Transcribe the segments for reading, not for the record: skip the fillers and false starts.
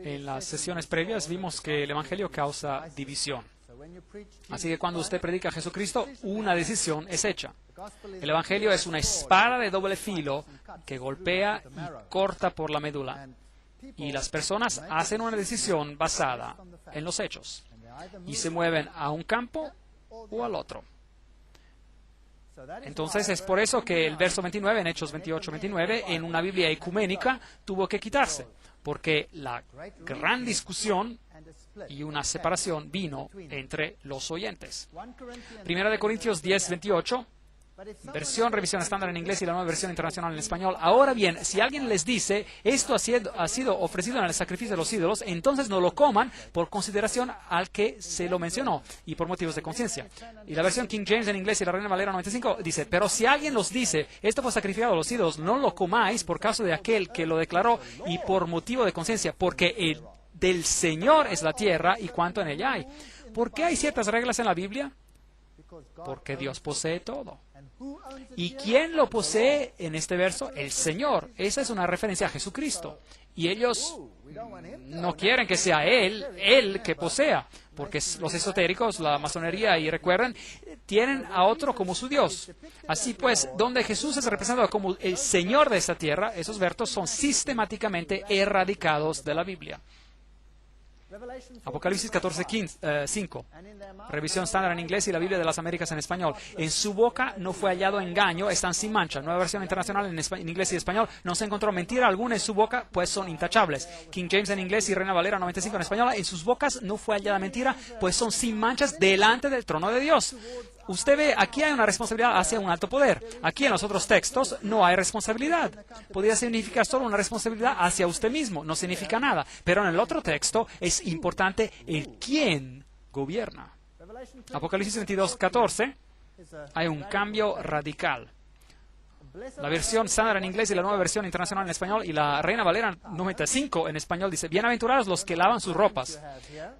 En las sesiones previas vimos que el Evangelio causa división. Así que cuando usted predica a Jesucristo, una decisión es hecha. El Evangelio es una espada de doble filo que golpea y corta por la médula. Y las personas hacen una decisión basada en los hechos. Y se mueven a un campo o al otro. Entonces es por eso que el verso 29 en Hechos 28-29 en una Biblia ecuménica tuvo que quitarse. Porque la gran discusión y una separación vino entre los oyentes. Primera de Corintios 10:28, versión revisión estándar en inglés y la nueva versión internacional en español. Ahora bien, si alguien les dice, esto ha sido ofrecido en el sacrificio de los ídolos, entonces no lo coman por consideración al que se lo mencionó y por motivos de conciencia. Y la versión King James en inglés y la Reina Valera 95 dice, pero si alguien los dice, esto fue sacrificado a los ídolos, no lo comáis por causa de aquel que lo declaró y por motivo de conciencia, porque del Señor es la tierra y cuanto en ella hay. ¿Por qué hay ciertas reglas en la Biblia? Porque Dios posee todo. ¿Y quién lo posee en este verso? El Señor. Esa es una referencia a Jesucristo. Y ellos no quieren que sea Él que posea, porque los esotéricos, la masonería, y recuerden, tienen a otro como su Dios. Así pues, donde Jesús es representado como el Señor de esta tierra, esos versos son sistemáticamente erradicados de la Biblia. Apocalipsis 14:5, revisión estándar en inglés y la Biblia de las Américas en español. En su boca no fue hallado engaño, están sin mancha. Nueva versión internacional en inglés y español. No se encontró mentira alguna en su boca, pues son intachables. King James en inglés y Reina Valera 95 en español. En sus bocas no fue hallada mentira, pues son sin manchas delante del trono de Dios. Usted ve, aquí hay una responsabilidad hacia un alto poder. Aquí en los otros textos no hay responsabilidad. Podría significar solo una responsabilidad hacia usted mismo. No significa nada. Pero en el otro texto es importante el quién gobierna. Apocalipsis 22:14 hay un cambio radical. La versión estándar en inglés y la nueva versión internacional en español y la Reina Valera 95 en español dice, bienaventurados los que lavan sus ropas.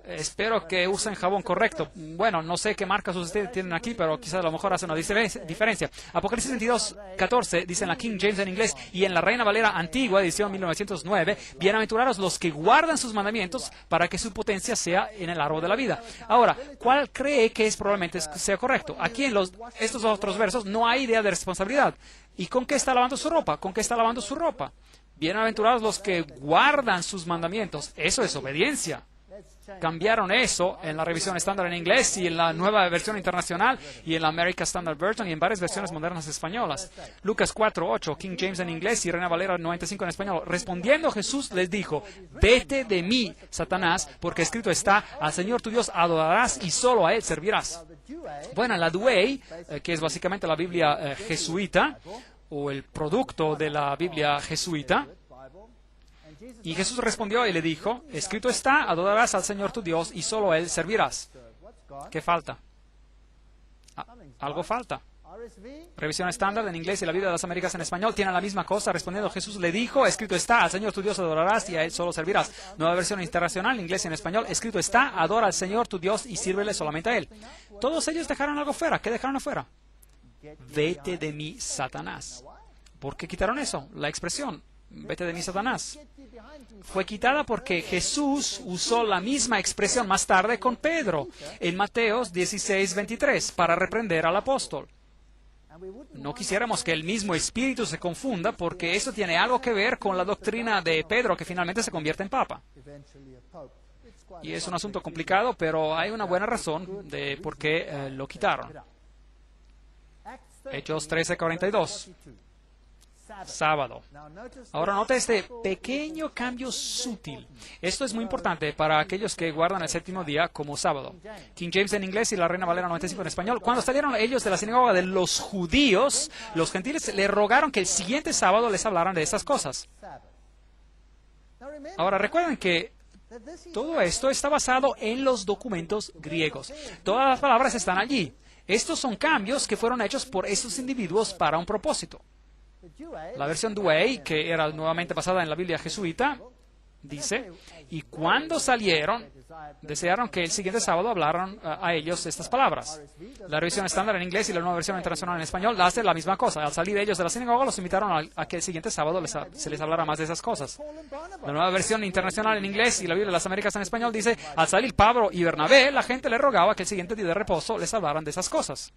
Espero que usen jabón correcto. Bueno, no sé qué marcas ustedes tienen aquí, pero quizás a lo mejor hace una diferencia. Apocalipsis 22:14 dice en la King James en inglés y en la Reina Valera antigua, edición 1909, bienaventurados los que guardan sus mandamientos para que su potencia sea en el árbol de la vida. Ahora, ¿cuál cree que probablemente sea correcto? Aquí en estos otros versos no hay idea de responsabilidad. ¿Y con qué está lavando su ropa? ¿Con qué está lavando su ropa? Bienaventurados los que guardan sus mandamientos. Eso es obediencia. Cambiaron eso en la revisión estándar en inglés y en la nueva versión internacional y en la American Standard Version y en varias versiones modernas españolas. Lucas 4:8, King James en inglés y Reina Valera 95 en español. Respondiendo Jesús les dijo, vete de mí, Satanás, porque escrito está, al Señor tu Dios adorarás y solo a Él servirás. Bueno, la Douay, que es básicamente la Biblia jesuita, o el producto de la Biblia jesuita, Y Jesús respondió y le dijo, escrito está, adorarás al Señor tu Dios y solo a Él servirás. ¿Qué falta? Algo falta. Revisión estándar en inglés y la Biblia de las Américas en español tienen la misma cosa. Respondiendo, Jesús le dijo, escrito está, al Señor tu Dios adorarás y a Él solo servirás. Nueva versión internacional en inglés y en español, escrito está, adora al Señor tu Dios y sírvele solamente a Él. Todos ellos dejaron algo fuera. ¿Qué dejaron afuera? Vete de mí, Satanás. ¿Por qué quitaron eso? La expresión, vete de mí, Satanás, fue quitada porque Jesús usó la misma expresión más tarde con Pedro en Mateo 16:23 para reprender al apóstol. No quisiéramos que el mismo espíritu se confunda porque eso tiene algo que ver con la doctrina de Pedro que finalmente se convierte en papa. Y es un asunto complicado, pero hay una buena razón de por qué lo quitaron. Hechos 13:42. Sábado. Ahora nota este pequeño cambio sutil. Esto es muy importante para aquellos que guardan el séptimo día como sábado. King James en inglés y la Reina Valera 95 en español. Cuando salieron ellos de la sinagoga de los judíos, los gentiles le rogaron que el siguiente sábado les hablaran de estas cosas. Ahora recuerden que todo esto está basado en los documentos griegos. Todas las palabras están allí. Estos son cambios que fueron hechos por estos individuos para un propósito. La versión Douay, que era nuevamente basada en la Biblia jesuita, dice, y cuando salieron, desearon que el siguiente sábado hablaran a ellos estas palabras. La revisión estándar en inglés y la nueva versión internacional en español hace la misma cosa. Al salir ellos de la sinagoga, los invitaron a que el siguiente sábado se les hablara más de esas cosas. La nueva versión internacional en inglés y la Biblia de las Américas en español dice, al salir Pablo y Bernabé, la gente le rogaba que el siguiente día de reposo les hablaran de esas cosas.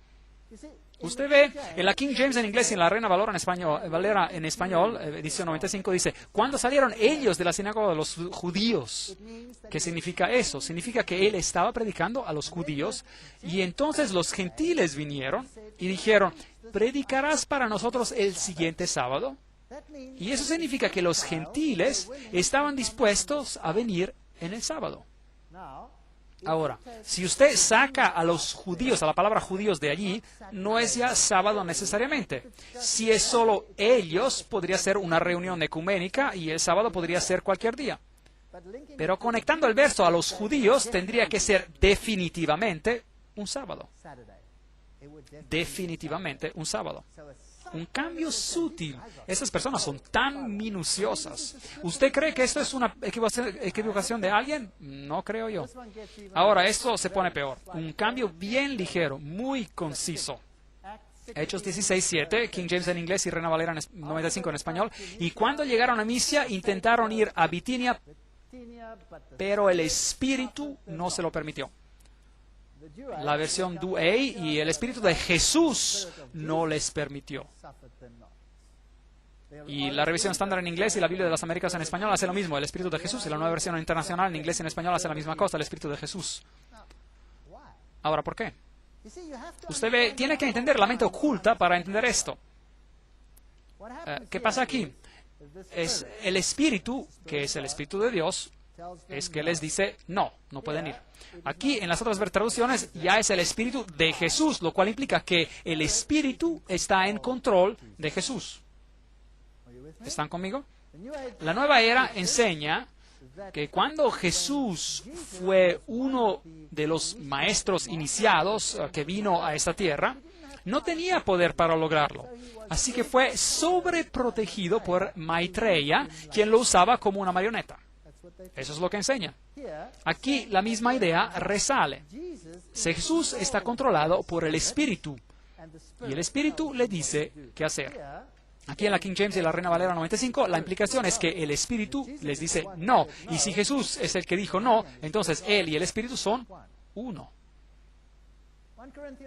Usted ve, en la King James en inglés y en la Reina Valera en español, edición 95, dice, cuando salieron ellos de la sinagoga de los judíos. ¿Qué significa eso? Significa que él estaba predicando a los judíos y entonces los gentiles vinieron y dijeron, ¿predicarás para nosotros el siguiente sábado? Y eso significa que los gentiles estaban dispuestos a venir en el sábado. Ahora, si usted saca a los judíos, a la palabra judíos de allí, no es ya sábado necesariamente. Si es solo ellos, podría ser una reunión ecuménica y el sábado podría ser cualquier día. Pero conectando el verso a los judíos, tendría que ser definitivamente un sábado. Definitivamente un sábado. Un cambio sutil. Esas personas son tan minuciosas. ¿Usted cree que esto es una equivocación de alguien? No creo yo. Ahora, esto se pone peor. Un cambio bien ligero, muy conciso. Hechos 16:7, King James en inglés y Reina Valera 95 en español. Y cuando llegaron a Misia, intentaron ir a Bitinia, pero el Espíritu no se lo permitió. La versión Douay y el Espíritu de Jesús no les permitió. Y la revisión estándar en inglés y la Biblia de las Américas en español hace lo mismo. El Espíritu de Jesús y la nueva versión internacional en inglés y en español hace la misma cosa. El Espíritu de Jesús. Ahora, ¿por qué? Usted ve, tiene que entender la mente oculta para entender esto. ¿Qué pasa aquí? Es el Espíritu, que es el Espíritu de Dios, es que les dice, no pueden ir. Aquí, en las otras traducciones, ya es el Espíritu de Jesús, lo cual implica que el Espíritu está en control de Jesús. ¿Están conmigo? La nueva era enseña que cuando Jesús fue uno de los maestros iniciados que vino a esta tierra, no tenía poder para lograrlo. Así que fue sobreprotegido por Maitreya, quien lo usaba como una marioneta. Eso es lo que enseña. Aquí la misma idea resale. Jesús está controlado por el Espíritu y el Espíritu le dice qué hacer. Aquí en la King James y la Reina Valera 95, la implicación es que el Espíritu les dice no. Y si Jesús es el que dijo no, entonces Él y el Espíritu son uno.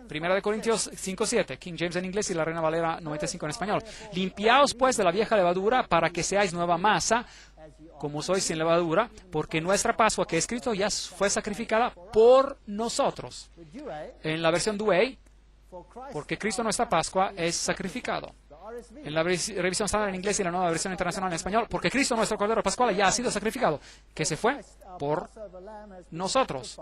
Primera de Corintios 5:7, King James en inglés y la Reina Valera 95 en español. Limpiaos pues de la vieja levadura para que seáis nueva masa, como sois sin levadura, porque nuestra Pascua, que es Cristo, ya fue sacrificada por nosotros. En la versión Douay, porque Cristo nuestra Pascua es sacrificado. En la revisión estándar en inglés y la nueva versión internacional en español, porque Cristo nuestro Cordero Pascual ya ha sido sacrificado, que se fue por nosotros.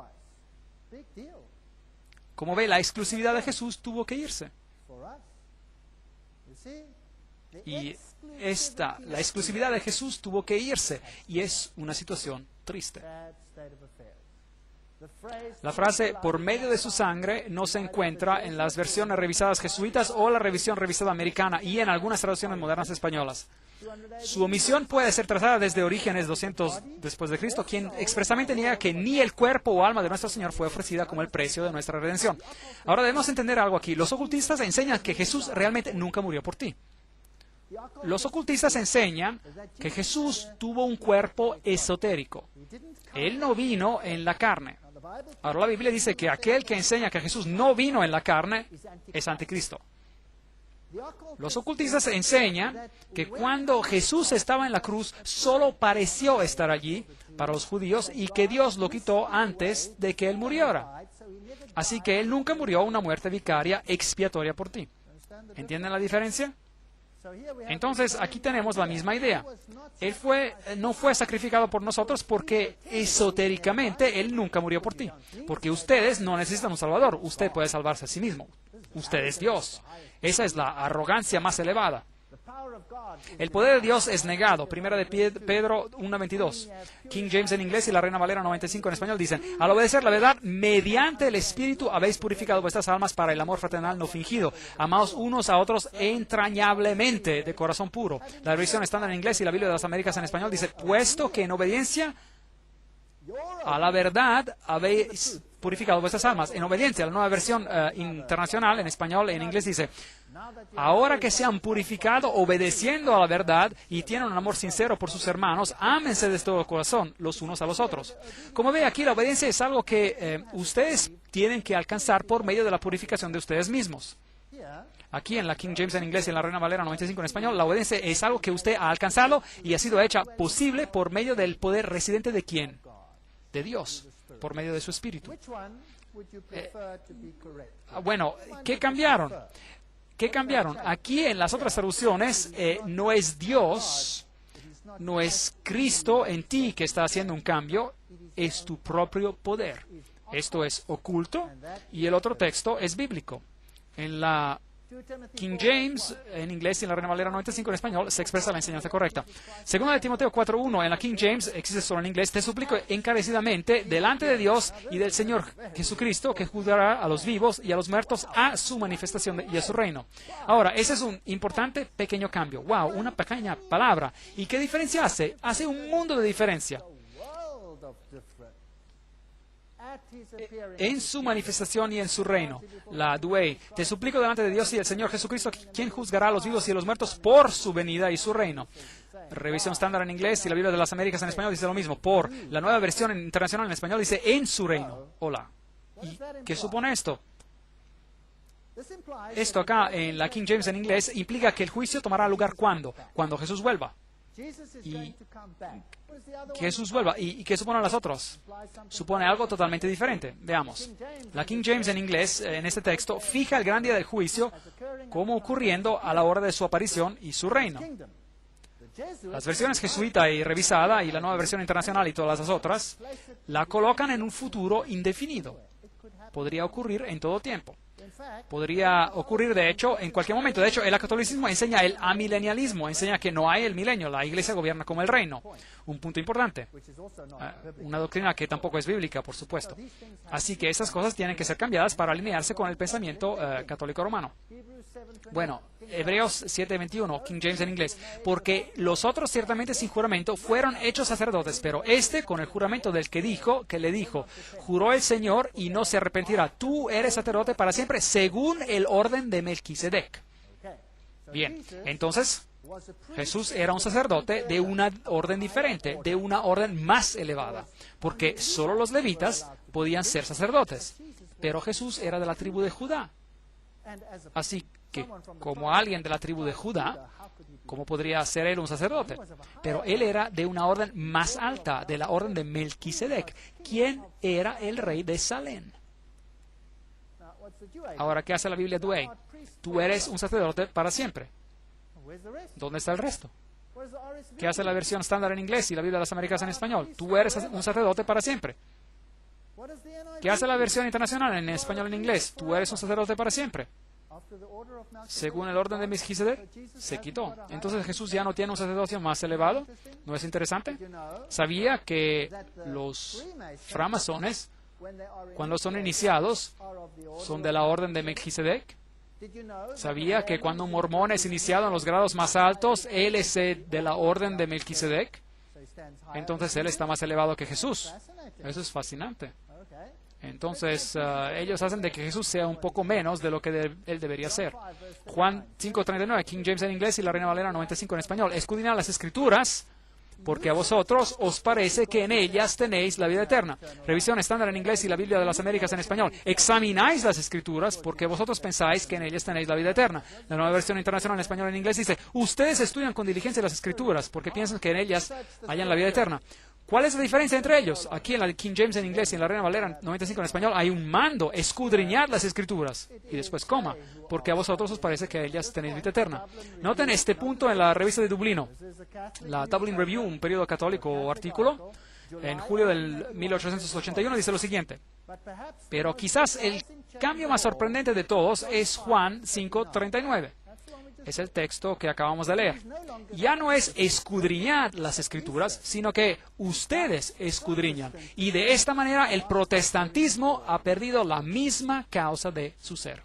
Como ve, la exclusividad de Jesús tuvo que irse. Y la exclusividad de Jesús tuvo que irse, y es una situación triste. La frase "por medio de su sangre" no se encuentra en las versiones revisadas jesuitas o la revisión revisada americana y en algunas traducciones modernas españolas. Su omisión puede ser trazada desde Orígenes 200 después de Cristo, quien expresamente niega que ni el cuerpo o alma de nuestro Señor fue ofrecida como el precio de nuestra redención. Ahora debemos entender algo aquí. Los ocultistas enseñan que Jesús realmente nunca murió por ti. Los ocultistas enseñan que Jesús tuvo un cuerpo esotérico. Él no vino en la carne. Ahora la Biblia dice que aquel que enseña que Jesús no vino en la carne es anticristo. Los ocultistas enseñan que cuando Jesús estaba en la cruz, solo pareció estar allí para los judíos y que Dios lo quitó antes de que Él muriera. Así que Él nunca murió una muerte vicaria expiatoria por ti. ¿Entienden la diferencia? Entonces, aquí tenemos la misma idea. Él no fue sacrificado por nosotros porque esotéricamente Él nunca murió por ti. Porque ustedes no necesitan un Salvador. Usted puede salvarse a sí mismo. Usted es Dios. Esa es la arrogancia más elevada. El poder de Dios es negado. Primera de Pedro 1:22. King James en inglés y la Reina Valera 95 en español dicen: al obedecer la verdad, mediante el Espíritu habéis purificado vuestras almas para el amor fraternal no fingido. Amaos unos a otros entrañablemente, de corazón puro. La versión estándar en inglés y la Biblia de las Américas en español dice: puesto que en obediencia a la verdad habéis purificado vuestras almas. En obediencia, la nueva versión internacional en español, en inglés dice: ahora que se han purificado obedeciendo a la verdad y tienen un amor sincero por sus hermanos, ámense de todo corazón los unos a los otros. Como ve aquí, la obediencia es algo que ustedes tienen que alcanzar por medio de la purificación de ustedes mismos. Aquí en la King James en inglés y en la Reina Valera 95 en español, la obediencia es algo que usted ha alcanzado y ha sido hecha posible por medio del poder residente ¿de quién? De Dios, por medio de su Espíritu. Bueno, ¿qué cambiaron? ¿Qué cambiaron? Aquí en las otras traducciones no es Dios, no es Cristo en ti que está haciendo un cambio, es tu propio poder. Esto es oculto y el otro texto es bíblico. En la King James en inglés y en la Reina Valera 95 en español se expresa la enseñanza correcta. Segunda de Timoteo 4:1 en la King James existe solo en inglés: te suplico encarecidamente delante de Dios y del Señor Jesucristo, que juzgará a los vivos y a los muertos a su manifestación y a su reino. Ahora, ese es un importante pequeño cambio. Wow, una pequeña palabra. ¿Y qué diferencia hace? Hace un mundo de diferencia. En su manifestación y en su reino. La Douay: te suplico delante de Dios y del Señor Jesucristo, quien juzgará a los vivos y a los muertos por su venida y su reino. Revisión estándar en inglés y la Biblia de las Américas en español dice lo mismo. Por la nueva versión internacional en español dice en su reino. Hola. ¿Y qué supone esto? Esto acá en la King James en inglés implica que el juicio tomará lugar ¿cuándo? Cuando Jesús vuelva. Y Jesús vuelva. ¿Y qué suponen las otras? Supone algo totalmente diferente. Veamos. La King James en inglés, en este texto, fija el gran día del juicio como ocurriendo a la hora de su aparición y su reino. Las versiones jesuita y revisada y la nueva versión internacional y todas las otras la colocan en un futuro indefinido. Podría ocurrir en todo tiempo. Podría ocurrir, de hecho, en cualquier momento. De hecho, el catolicismo enseña el amilenialismo, enseña que no hay el milenio, la Iglesia gobierna como el reino. Un punto importante. Una doctrina que tampoco es bíblica, por supuesto. Así que esas cosas tienen que ser cambiadas para alinearse con el pensamiento católico romano. Bueno, Hebreos 7:21, King James en inglés. Porque los otros ciertamente sin juramento fueron hechos sacerdotes, pero este con el juramento del que le dijo, juró el Señor y no se arrepentirá. Tú eres sacerdote para siempre, según el orden de Melquisedec. Bien, entonces Jesús era un sacerdote de una orden diferente, de una orden más elevada, porque solo los levitas podían ser sacerdotes, pero Jesús era de la tribu de Judá. Así que, como alguien de la tribu de Judá, ¿cómo podría ser él un sacerdote? Pero él era de una orden más alta, de la orden de Melquisedec, quien era el rey de Salem. Ahora, ¿qué hace la Biblia Douay? Tú eres un sacerdote para siempre. ¿Dónde está el resto? ¿Qué hace la versión estándar en inglés y la Biblia de las Américas en español? Tú eres un sacerdote para siempre. ¿Qué hace la versión internacional en español en inglés? Tú eres un sacerdote para siempre. según el orden de Melquisedec, se quitó. Entonces Jesús ya no tiene un sacerdocio más elevado. ¿No es interesante? ¿Sabía que los framasones, cuando son iniciados, son de la orden de Melquisedec? ¿Sabía que cuando un mormón es iniciado en los grados más altos, él es de la orden de Melquisedec? Entonces él está más elevado que Jesús. Eso es fascinante. Entonces ellos hacen de que Jesús sea un poco menos de lo que él debería ser. Juan 5:39, King James en inglés y la Reina Valera 95 en español. Escudriñad las Escrituras, porque a vosotros os parece que en ellas tenéis la vida eterna. Revisión estándar en inglés y la Biblia de las Américas en español. Examináis las Escrituras, porque vosotros pensáis que en ellas tenéis la vida eterna. La Nueva Versión Internacional en español en inglés dice, ustedes estudian con diligencia las Escrituras, porque piensan que en ellas hayan la vida eterna. ¿Cuál es la diferencia entre ellos? Aquí en la King James en inglés y en la Reina Valera 95 en español hay un mando, escudriñar las Escrituras. Y después coma, porque a vosotros os parece que ellas tenéis vida eterna. Noten este punto en la revista de Dublino, la Dublin Review, un periódico católico artículo, en julio del 1881, dice lo siguiente. Pero quizás el cambio más sorprendente de todos es Juan 5:39. Es el texto que acabamos de leer. Ya no es escudriñar las Escrituras, sino que ustedes escudriñan. Y de esta manera el protestantismo ha perdido la misma causa de su ser.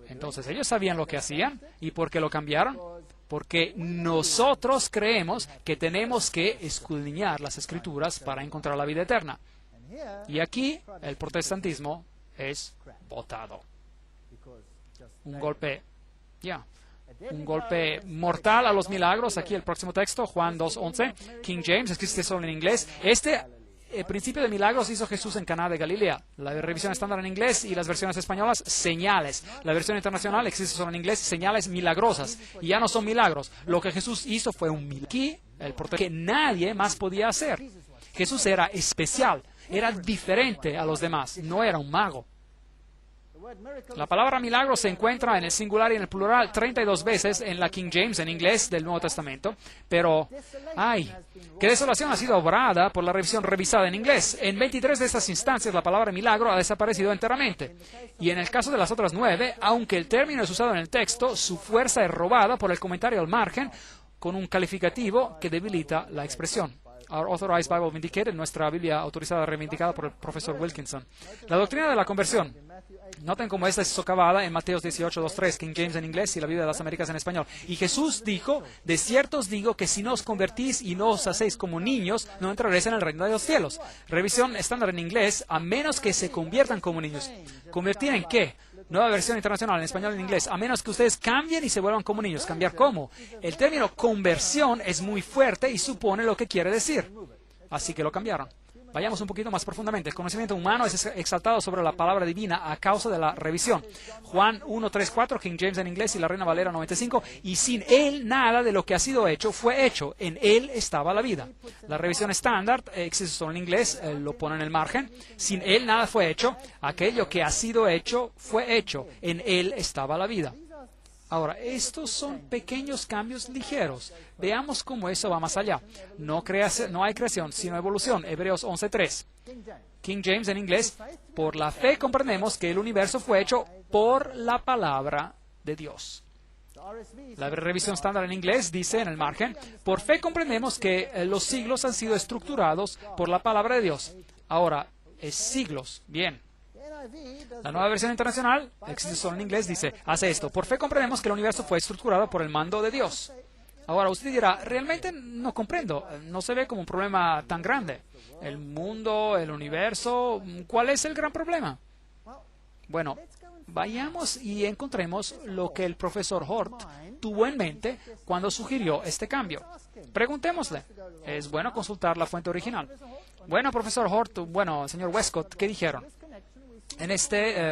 Entonces ellos sabían lo que hacían. ¿Y por qué lo cambiaron? Porque nosotros creemos que tenemos que escudriñar las Escrituras para encontrar la vida eterna. Y aquí el protestantismo es botado. Un golpe mortal a los milagros. Aquí el próximo texto, Juan 2:11, King James, escrito solo en inglés. El principio de milagros hizo Jesús en Caná de Galilea. La revisión estándar en inglés y las versiones españolas, señales. La versión internacional existe solo en inglés, señales milagrosas. Y ya no son milagros. Lo que Jesús hizo fue un milagro. Aquí, el que nadie más podía hacer. Jesús era especial, era diferente a los demás, no era un mago. La palabra milagro se encuentra en el singular y en el plural 32 veces en la King James en inglés del Nuevo Testamento, pero qué desolación ha sido obrada por la revisión revisada en inglés. En 23 de estas instancias la palabra milagro ha desaparecido enteramente. Y en el caso de las otras 9, aunque el término es usado en el texto, su fuerza es robada por el comentario al margen con un calificativo que debilita la expresión. Our Authorized Bible Vindicated, nuestra Biblia autorizada reivindicada por el profesor Wilkinson. La doctrina de la conversión. Noten cómo esta es socavada en Mateo 18:2-3, King James en inglés y la Biblia de las Américas en español. Y Jesús dijo, de cierto os digo que si no os convertís y no os hacéis como niños, no entraréis en el reino de los cielos. Revisión estándar en inglés, a menos que se conviertan como niños. ¿Convertir en qué? Nueva versión internacional en español y en inglés. A menos que ustedes cambien y se vuelvan como niños. ¿Cambiar cómo? El término conversión es muy fuerte y supone lo que quiere decir. Así que lo cambiaron. Vayamos un poquito más profundamente. El conocimiento humano es exaltado sobre la palabra divina a causa de la revisión. Juan 1:3-4, King James en inglés y la Reina Valera 95. Y sin Él nada de lo que ha sido hecho fue hecho. En Él estaba la vida. La revisión estándar, existe solo en inglés, lo pone en el margen. Sin Él nada fue hecho. Aquello que ha sido hecho fue hecho. En Él estaba la vida. Ahora, estos son pequeños cambios ligeros. Veamos cómo eso va más allá. No hay creación, sino evolución. Hebreos 11:3. King James en inglés. Por la fe comprendemos que el universo fue hecho por la palabra de Dios. La revisión estándar en inglés dice en el margen, por fe comprendemos que los siglos han sido estructurados por la palabra de Dios. Ahora, es siglos. Bien. La nueva versión internacional, existe solo en inglés, dice, hace esto. Por fe comprendemos que el universo fue estructurado por el mando de Dios. Ahora, usted dirá, realmente no comprendo. No se ve como un problema tan grande. El mundo, el universo, ¿cuál es el gran problema? Bueno, vayamos y encontremos lo que el profesor Hort tuvo en mente cuando sugirió este cambio. Preguntémosle. Es bueno consultar la fuente original. Bueno, profesor Hort, bueno, señor Westcott, ¿qué dijeron?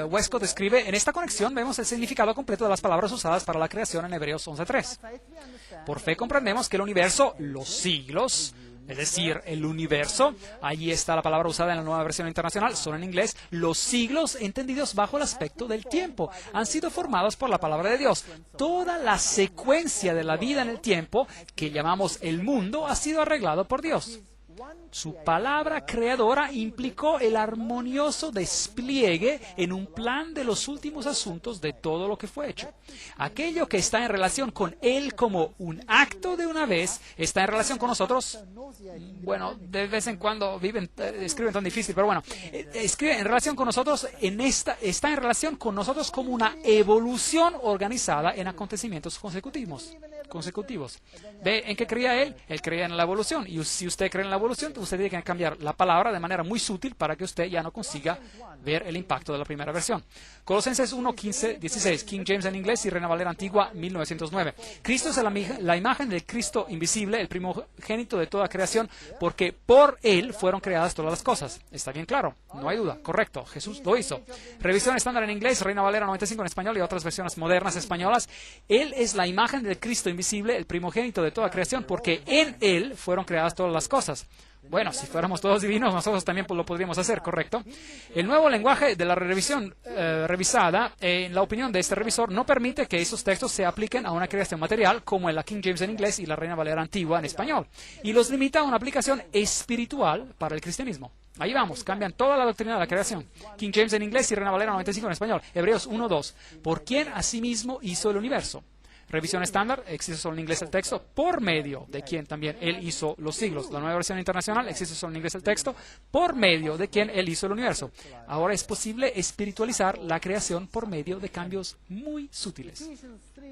Westcott escribe, en esta conexión vemos el significado completo de las palabras usadas para la creación en Hebreos 11:3. Por fe comprendemos que el universo, los siglos, es decir, el universo, allí está la palabra usada en la nueva versión internacional, solo en inglés, los siglos entendidos bajo el aspecto del tiempo, han sido formados por la palabra de Dios. Toda la secuencia de la vida en el tiempo, que llamamos el mundo, ha sido arreglado por Dios. Su palabra creadora implicó el armonioso despliegue en un plan de los últimos asuntos de todo lo que fue hecho. Aquello que está en relación con Él como un acto de una vez, está en relación con nosotros. Bueno, de vez en cuando escriben tan difícil, pero bueno, escribe en relación con nosotros, está en relación con nosotros como una evolución organizada en acontecimientos consecutivos. ¿Ve en qué creía Él? Él creía en la evolución. Y si usted cree en la evolución, usted tiene que cambiar la palabra de manera muy sutil para que usted ya no consiga ver el impacto de la primera versión. Colosenses 1, 15, 16, King James en inglés y Reina Valera Antigua, 1909. Cristo es la imagen del Cristo invisible, el primogénito de toda creación, porque por Él fueron creadas todas las cosas. Está bien claro, no hay duda, correcto, Jesús lo hizo. Revisión estándar en inglés, Reina Valera 95 en español y otras versiones modernas españolas. Él es la imagen del Cristo invisible, el primogénito de toda creación, porque en Él fueron creadas todas las cosas. Bueno, si fuéramos todos divinos, nosotros también lo podríamos hacer, ¿correcto? El nuevo lenguaje de la revisión revisada, en la opinión de este revisor, no permite que esos textos se apliquen a una creación material, como en la King James en inglés y la Reina Valera Antigua en español, y los limita a una aplicación espiritual para el cristianismo. Ahí vamos, cambian toda la doctrina de la creación. King James en inglés y Reina Valera 95 en español. Hebreos 1:2. ¿Por quién asimismo hizo el universo? Revisión estándar, existe solo en inglés el texto, por medio de quien también Él hizo los siglos. La nueva versión internacional, existe solo en inglés el texto, por medio de quien Él hizo el universo. Ahora es posible espiritualizar la creación por medio de cambios muy sutiles.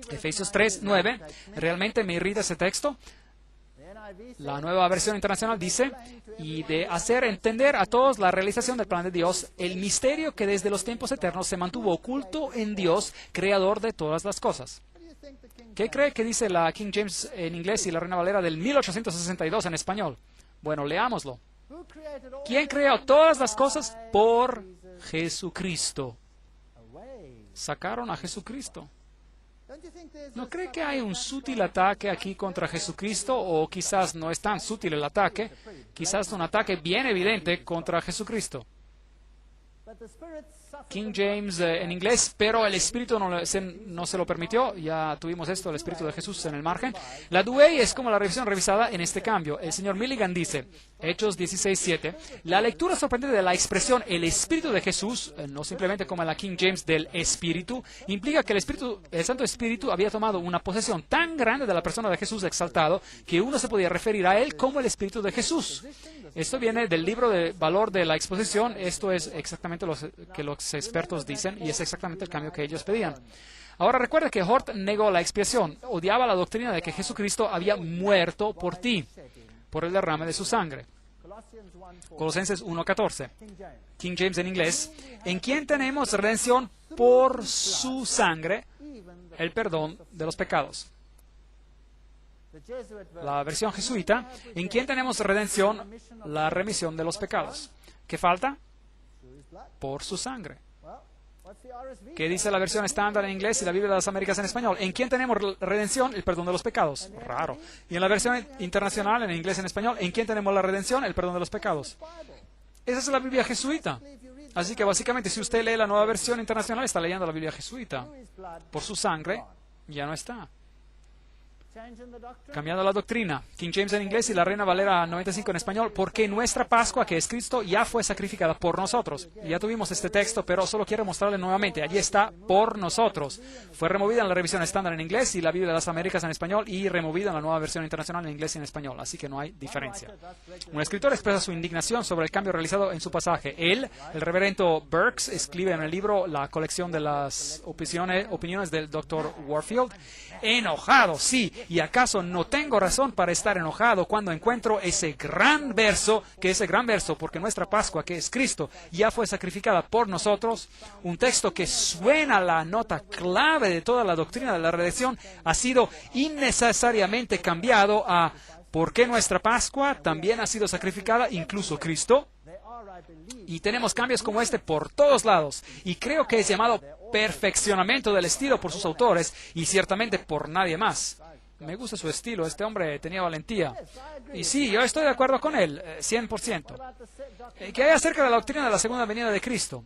Efesios 3:9, realmente me irrita ese texto. La nueva versión internacional dice, y de hacer entender a todos la realización del plan de Dios, el misterio que desde los tiempos eternos se mantuvo oculto en Dios, creador de todas las cosas. ¿Qué cree que dice la King James en inglés y la Reina Valera del 1862 en español? Bueno, leámoslo. ¿Quién creó todas las cosas? Por Jesucristo. Sacaron a Jesucristo. ¿No cree que hay un sutil ataque aquí contra Jesucristo? O quizás no es tan sutil el ataque, quizás un ataque bien evidente contra Jesucristo. King James en inglés, pero el Espíritu no se lo permitió. Ya tuvimos esto, el Espíritu de Jesús en el margen. La Douay es como la revisión revisada en este cambio. El señor Milligan dice, Hechos 16:7, la lectura sorprendente de la expresión el Espíritu de Jesús, no simplemente como en la King James del Espíritu, implica que el Santo Espíritu había tomado una posesión tan grande de la persona de Jesús exaltado que uno se podía referir a él como el Espíritu de Jesús. Esto viene del libro de valor de la exposición. Esto es exactamente lo que los expertos dicen y es exactamente el cambio que ellos pedían. Ahora recuerda que Hort negó la expiación, odiaba la doctrina de que Jesucristo había muerto por ti, por el derrame de su sangre. Colosenses 1:14, King James en inglés, en quien tenemos redención por su sangre, el perdón de los pecados. La versión jesuita, en quien tenemos redención, la remisión de los pecados. ¿Qué falta? Por su sangre. ¿Qué dice la versión estándar en inglés y la Biblia de las Américas en español? ¿En quién tenemos redención? El perdón de los pecados. Raro. Y en la versión internacional, en inglés y en español, ¿en quién tenemos la redención? El perdón de los pecados. Esa es la Biblia jesuita. Así que básicamente, si usted lee la nueva versión internacional, está leyendo la Biblia jesuita. Por su sangre, ya no está. Cambiando la doctrina, King James en inglés y la Reina Valera 95 en español, porque nuestra Pascua, que es Cristo, ya fue sacrificada por nosotros. Ya tuvimos este texto, pero solo quiero mostrarle nuevamente. Allí está, por nosotros. Fue removida en la revisión estándar en inglés y la Biblia de las Américas en español y removida en la nueva versión internacional en inglés y en español, así que no hay diferencia. Un escritor expresa su indignación sobre el cambio realizado en su pasaje. Él, el reverendo Burks, escribe en el libro la colección de las opiniones del Dr. Warfield, enojado, sí. ¿Y acaso no tengo razón para estar enojado cuando encuentro ese gran verso, porque nuestra Pascua, que es Cristo, ya fue sacrificada por nosotros? Un texto que suena la nota clave de toda la doctrina de la redención ha sido innecesariamente cambiado a porque nuestra Pascua también ha sido sacrificada, incluso Cristo. Y tenemos cambios como este por todos lados. Y creo que es llamado perfeccionamiento del estilo por sus autores y ciertamente por nadie más. Me gusta su estilo, este hombre tenía valentía. Y sí, yo estoy de acuerdo con él, 100%. ¿Qué hay acerca de la doctrina de la segunda venida de Cristo?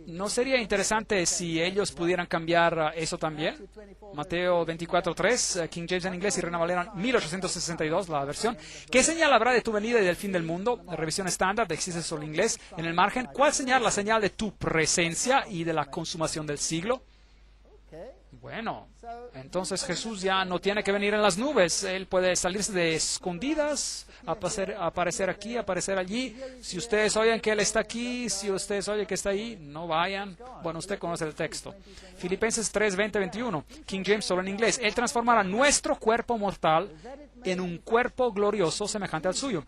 ¿No sería interesante si ellos pudieran cambiar eso también? Mateo 24:3, King James en inglés y Reina Valera 1862, la versión. ¿Qué señal habrá de tu venida y del fin del mundo? La revisión estándar, existe solo en inglés. En el margen, ¿cuál señal? La señal de tu presencia y de la consumación del siglo. Bueno, entonces Jesús ya no tiene que venir en las nubes. Él puede salirse de escondidas, aparecer aquí, aparecer allí. Si ustedes oyen que Él está aquí, si ustedes oyen que está ahí, no vayan. Bueno, usted conoce el texto. Filipenses 3, 20, 21. King James solo en inglés. Él transformará nuestro cuerpo mortal en un cuerpo glorioso semejante al suyo.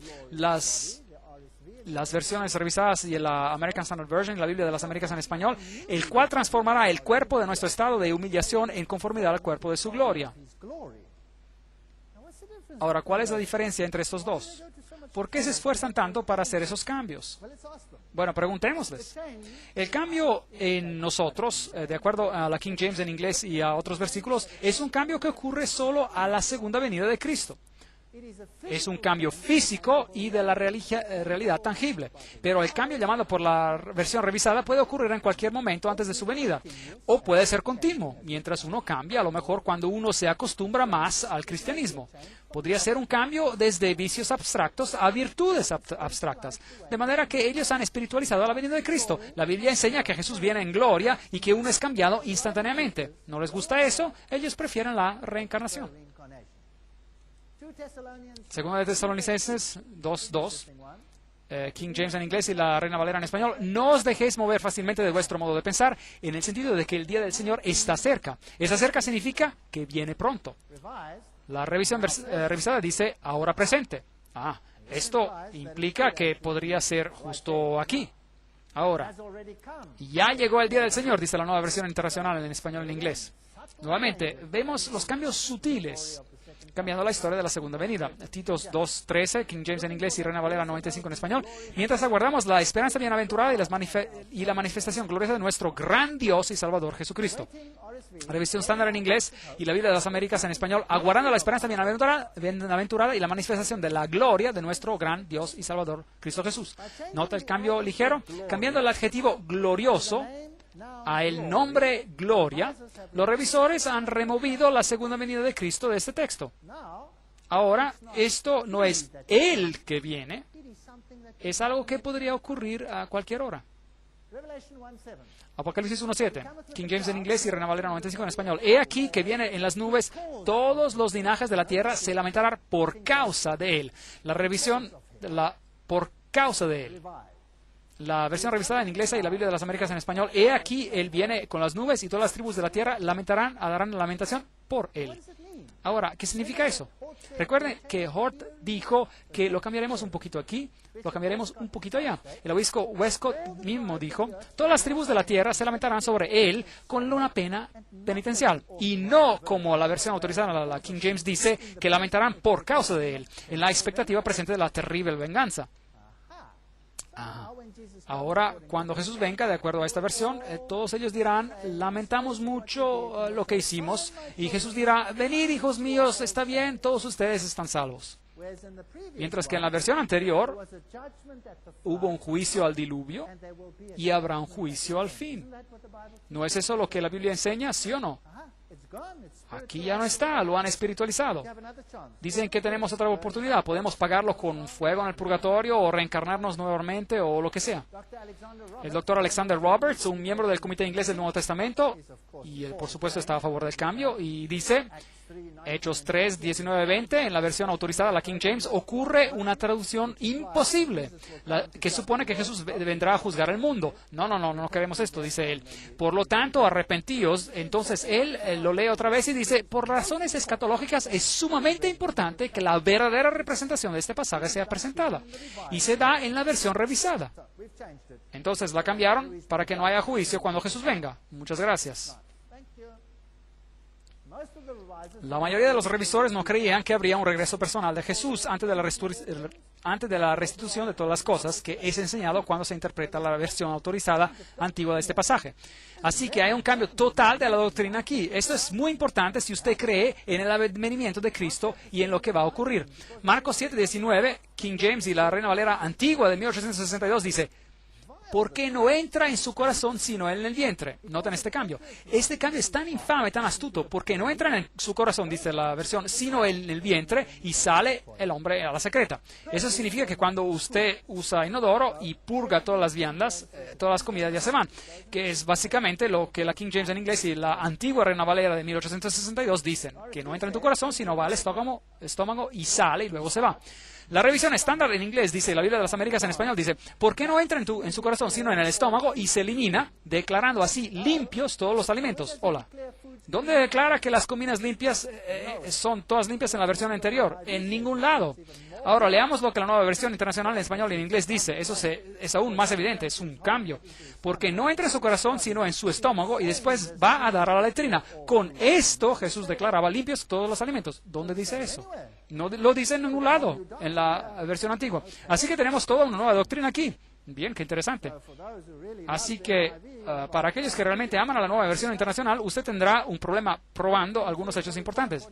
Las versiones revisadas y la American Standard Version, la Biblia de las Américas en español, el cual transformará el cuerpo de nuestro estado de humillación en conformidad al cuerpo de su gloria. Ahora, ¿cuál es la diferencia entre estos dos? ¿Por qué se esfuerzan tanto para hacer esos cambios? Bueno, preguntémosles. El cambio en nosotros, de acuerdo a la King James en inglés y a otros versículos, es un cambio que ocurre solo a la segunda venida de Cristo. Es un cambio físico y de la realidad tangible. Pero el cambio llamado por la versión revisada puede ocurrir en cualquier momento antes de su venida. O puede ser continuo, mientras uno cambia, a lo mejor cuando uno se acostumbra más al cristianismo. Podría ser un cambio desde vicios abstractos a virtudes abstractas. De manera que ellos han espiritualizado la venida de Cristo. La Biblia enseña que Jesús viene en gloria y que uno es cambiado instantáneamente. ¿No les gusta eso? Ellos prefieren la reencarnación. Segunda de Tesalonicenses 2:2, King James en inglés y la Reina Valera en español. No os dejéis mover fácilmente de vuestro modo de pensar, en el sentido de que el día del Señor está cerca. Está cerca significa que viene pronto. La revisión revisada dice ahora presente. Esto implica que podría ser justo aquí. Ahora, ya llegó el día del Señor, dice la nueva versión internacional en español y en inglés. Nuevamente, vemos los cambios sutiles cambiando la historia de la segunda venida. Titos 2:13, King James en inglés y Reina Valera 95 en español. Mientras aguardamos la esperanza bienaventurada y la manifestación gloriosa de nuestro gran Dios y Salvador Jesucristo. Revisión estándar en inglés y la Biblia de las Américas en español, aguardando la esperanza bienaventurada y la manifestación de la gloria de nuestro gran Dios y Salvador Cristo Jesús. Nota el cambio ligero, cambiando el adjetivo glorioso a el nombre gloria. Los revisores han removido la segunda venida de Cristo de este texto. Ahora, esto no es Él que viene, es algo que podría ocurrir a cualquier hora. Apocalipsis 1:7, King James en inglés y Reina Valera 95 en español. He aquí que viene en las nubes, todos los linajes de la tierra se lamentarán por causa de Él. La revisión, por causa de Él. La versión revisada en inglés y la Biblia de las Américas en español. He aquí, Él viene con las nubes y todas las tribus de la tierra harán lamentación por Él. Ahora, ¿qué significa eso? Recuerden que Hort dijo que lo cambiaremos un poquito aquí, lo cambiaremos un poquito allá. El obispo Westcott mismo dijo, todas las tribus de la tierra se lamentarán sobre Él con una pena penitencial. Y no como la versión autorizada, la King James dice, que lamentarán por causa de Él, en la expectativa presente de la terrible venganza. Ahora, cuando Jesús venga, de acuerdo a esta versión, todos ellos dirán, lamentamos mucho lo que hicimos. Y Jesús dirá, venid, hijos míos, está bien, todos ustedes están salvos. Mientras que en la versión anterior hubo un juicio al diluvio y habrá un juicio al fin. ¿No es eso lo que la Biblia enseña, sí o no? Aquí ya no está, lo han espiritualizado. Dicen que tenemos otra oportunidad, podemos pagarlo con fuego en el purgatorio o reencarnarnos nuevamente o lo que sea. El doctor Alexander Roberts, un miembro del Comité Inglés del Nuevo Testamento, y él por supuesto está a favor del cambio, y dice, Hechos 3, 19, 20, en la versión autorizada, la King James, ocurre una traducción imposible, que supone que Jesús vendrá a juzgar el mundo. No queremos esto, dice él. Por lo tanto, arrepentíos. Entonces él lo lee otra vez y dice, por razones escatológicas es sumamente importante que la verdadera representación de este pasaje sea presentada. Y se da en la versión revisada. Entonces la cambiaron para que no haya juicio cuando Jesús venga. Muchas gracias. La mayoría de los revisores no creían que habría un regreso personal de Jesús antes de la restitución de todas las cosas, que es enseñado cuando se interpreta la versión autorizada antigua de este pasaje. Así que hay un cambio total de la doctrina aquí. Esto es muy importante si usted cree en el advenimiento de Cristo y en lo que va a ocurrir. Marcos 7:19, King James y la Reina Valera antigua de 1862 dice, ¿por qué no entra en su corazón sino en el vientre? Noten este cambio. Este cambio es tan infame, tan astuto, porque no entra en su corazón, dice la versión, sino en el vientre y sale el hombre a la secreta. Eso significa que cuando usted usa inodoro y purga todas las viandas, todas las comidas ya se van, que es básicamente lo que la King James en inglés y la antigua Reina Valera de 1862 dicen, que no entra en tu corazón sino va al estómago y sale y luego se va. La revisión estándar en inglés dice, la Biblia de las Américas en español dice, ¿por qué no entra en su corazón sino en el estómago y se elimina, declarando así limpios todos los alimentos? Hola. ¿Dónde declara que las comidas limpias son todas limpias en la versión anterior? En ningún lado. Ahora, leamos lo que la nueva versión internacional en español y en inglés dice. Eso es aún más evidente, es un cambio. Porque no entra en su corazón, sino en su estómago, y después va a dar a la letrina. Con esto, Jesús declaraba limpios todos los alimentos. ¿Dónde dice eso? No lo dice en ningún lado, en la versión antigua. Así que tenemos toda una nueva doctrina aquí. Bien, qué interesante. Así que, para aquellos que realmente aman a la nueva versión internacional, usted tendrá un problema probando algunos hechos importantes.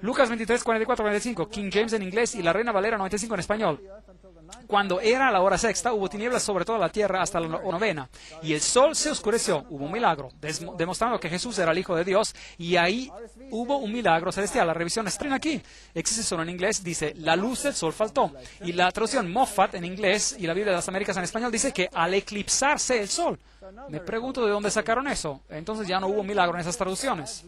Lucas 23, 44, 45, King James en inglés y la Reina Valera 95 en español. Cuando era la hora sexta, hubo tinieblas sobre toda la tierra hasta la novena, y el sol se oscureció. Hubo un milagro, demostrando que Jesús era el Hijo de Dios, y ahí hubo un milagro celestial. La revisión estrena aquí. Existe solo en inglés, dice, la luz del sol faltó. Y la traducción Moffat en inglés y la Biblia de las Américas en español dice que al eclipsarse el sol. Me pregunto de dónde sacaron eso. Entonces ya no hubo milagro en esas traducciones.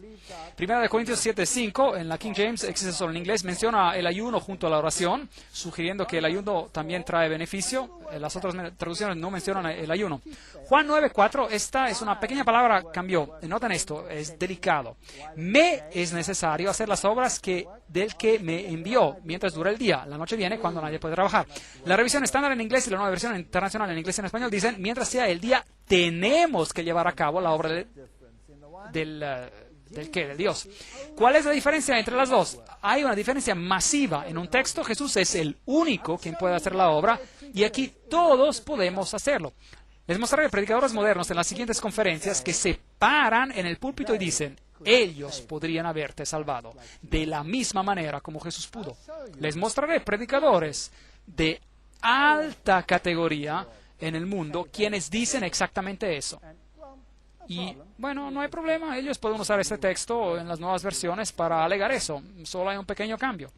Primera de Corintios 7:5, en la King James, existe solo en inglés, menciona el ayuno junto a la oración, sugiriendo que el ayuno también trae beneficio. Las otras traducciones no mencionan el ayuno. Juan 9:4, esta es una pequeña palabra, cambió. Noten esto, es delicado. Me es necesario hacer las obras del que me envió mientras dura el día. La noche viene cuando nadie puede trabajar. La revisión estándar en inglés y la nueva versión internacional en inglés y en español dicen, mientras sea el día, tenemos que llevar a cabo la obra del Dios. ¿Cuál es la diferencia entre las dos? Hay una diferencia masiva. En un texto, Jesús es el único quien puede hacer la obra, y aquí todos podemos hacerlo. Les mostraré predicadores modernos en las siguientes conferencias que se paran en el púlpito y dicen, ellos podrían haberte salvado de la misma manera como Jesús pudo. Les mostraré predicadores de alta categoría en el mundo quienes dicen exactamente eso. Y, bueno, no hay problema. Ellos pueden usar este texto en las nuevas versiones para alegar eso. Solo hay un pequeño cambio.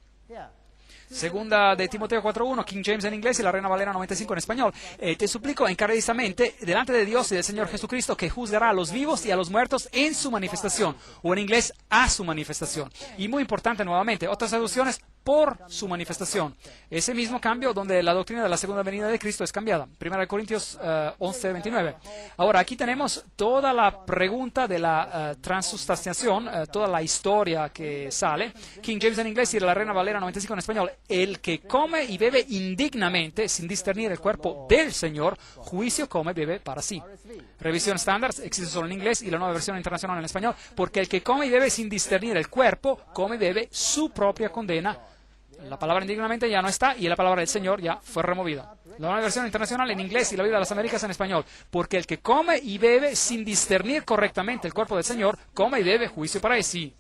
Segunda de Timoteo 4:1, King James en inglés y la Reina Valera 95 en español. Te suplico encarecidamente delante de Dios y del Señor Jesucristo, que juzgará a los vivos y a los muertos en su manifestación, o en inglés, a su manifestación. Y muy importante nuevamente, otras traducciones, por su manifestación. Ese mismo cambio donde la doctrina de la segunda venida de Cristo es cambiada. 1 Corintios 11:29. Ahora, aquí tenemos toda la pregunta de la transustanciación, toda la historia que sale. King James en inglés y la Reina Valera 95 en español. El que come y bebe indignamente, sin discernir el cuerpo del Señor, juicio come y bebe para sí. Revisión estándar, existe solo en inglés y la nueva versión internacional en español. Porque el que come y bebe sin discernir el cuerpo, come y bebe su propia condena. La palabra indignamente ya no está y la palabra del Señor ya fue removida. La nueva versión internacional en inglés y la Biblia de las Américas en español. Porque el que come y bebe sin discernir correctamente el cuerpo del Señor, come y bebe juicio para sí.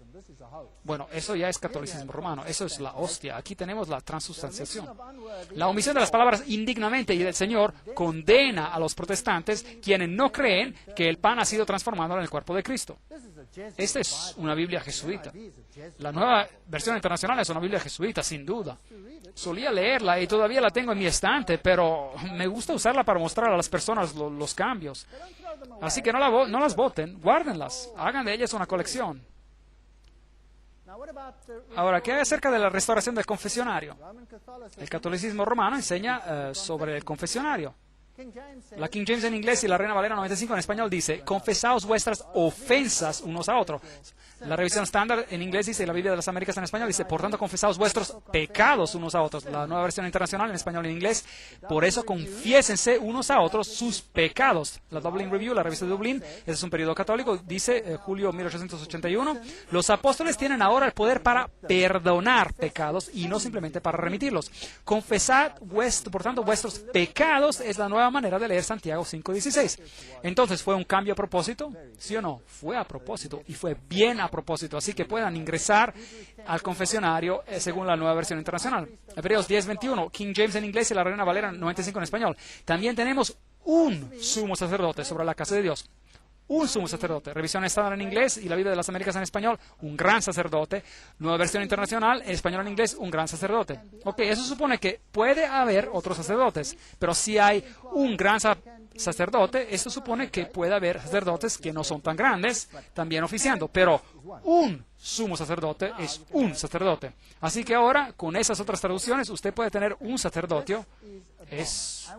Bueno, eso ya es catolicismo romano, eso es la hostia. Aquí tenemos la transustanciación. La omisión de las palabras indignamente y del Señor condena a los protestantes, quienes no creen que el pan ha sido transformado en el cuerpo de Cristo. Esta es una Biblia jesuita. La nueva versión internacional es una Biblia jesuita, sin duda. Solía leerla y todavía la tengo en mi estante, pero me gusta usarla para mostrar a las personas los cambios. Así que no las boten, guárdenlas, hagan de ellas una colección. Ahora, ¿qué hay acerca de la restauración del confesionario? El catolicismo romano enseña sobre el confesionario. La King James en inglés y la Reina Valera 95 en español dice, confesaos vuestras ofensas unos a otros. La revisión estándar en inglés dice, y la Biblia de las Américas en español dice, por tanto, confesaos vuestros pecados unos a otros. La nueva versión internacional en español y en inglés, por eso confiésense unos a otros sus pecados. La Dublin Review, la revista de Dublín, ese es un periodo católico, dice julio 1881, los apóstoles tienen ahora el poder para perdonar pecados y no simplemente para remitirlos. Confesad, por tanto, vuestros pecados es la nueva manera de leer Santiago 5:16. Entonces, ¿fue un cambio a propósito? ¿Sí o no? Fue a propósito y fue bien a propósito. Así que puedan ingresar al confesionario según la nueva versión internacional. Hebreos 10:21, King James en inglés y la Reina Valera 95 en español. También tenemos un sumo sacerdote sobre la casa de Dios. Un sumo sacerdote. Revisión estándar en inglés y la Biblia de las Américas en español, un gran sacerdote. Nueva versión internacional, en español en inglés, un gran sacerdote. Ok, eso supone que puede haber otros sacerdotes, pero si hay un gran sacerdote, esto supone que puede haber sacerdotes que no son tan grandes, también oficiando, pero un sumo sacerdote es un sacerdote. Así que ahora, con esas otras traducciones, usted puede tener un sacerdocio. Es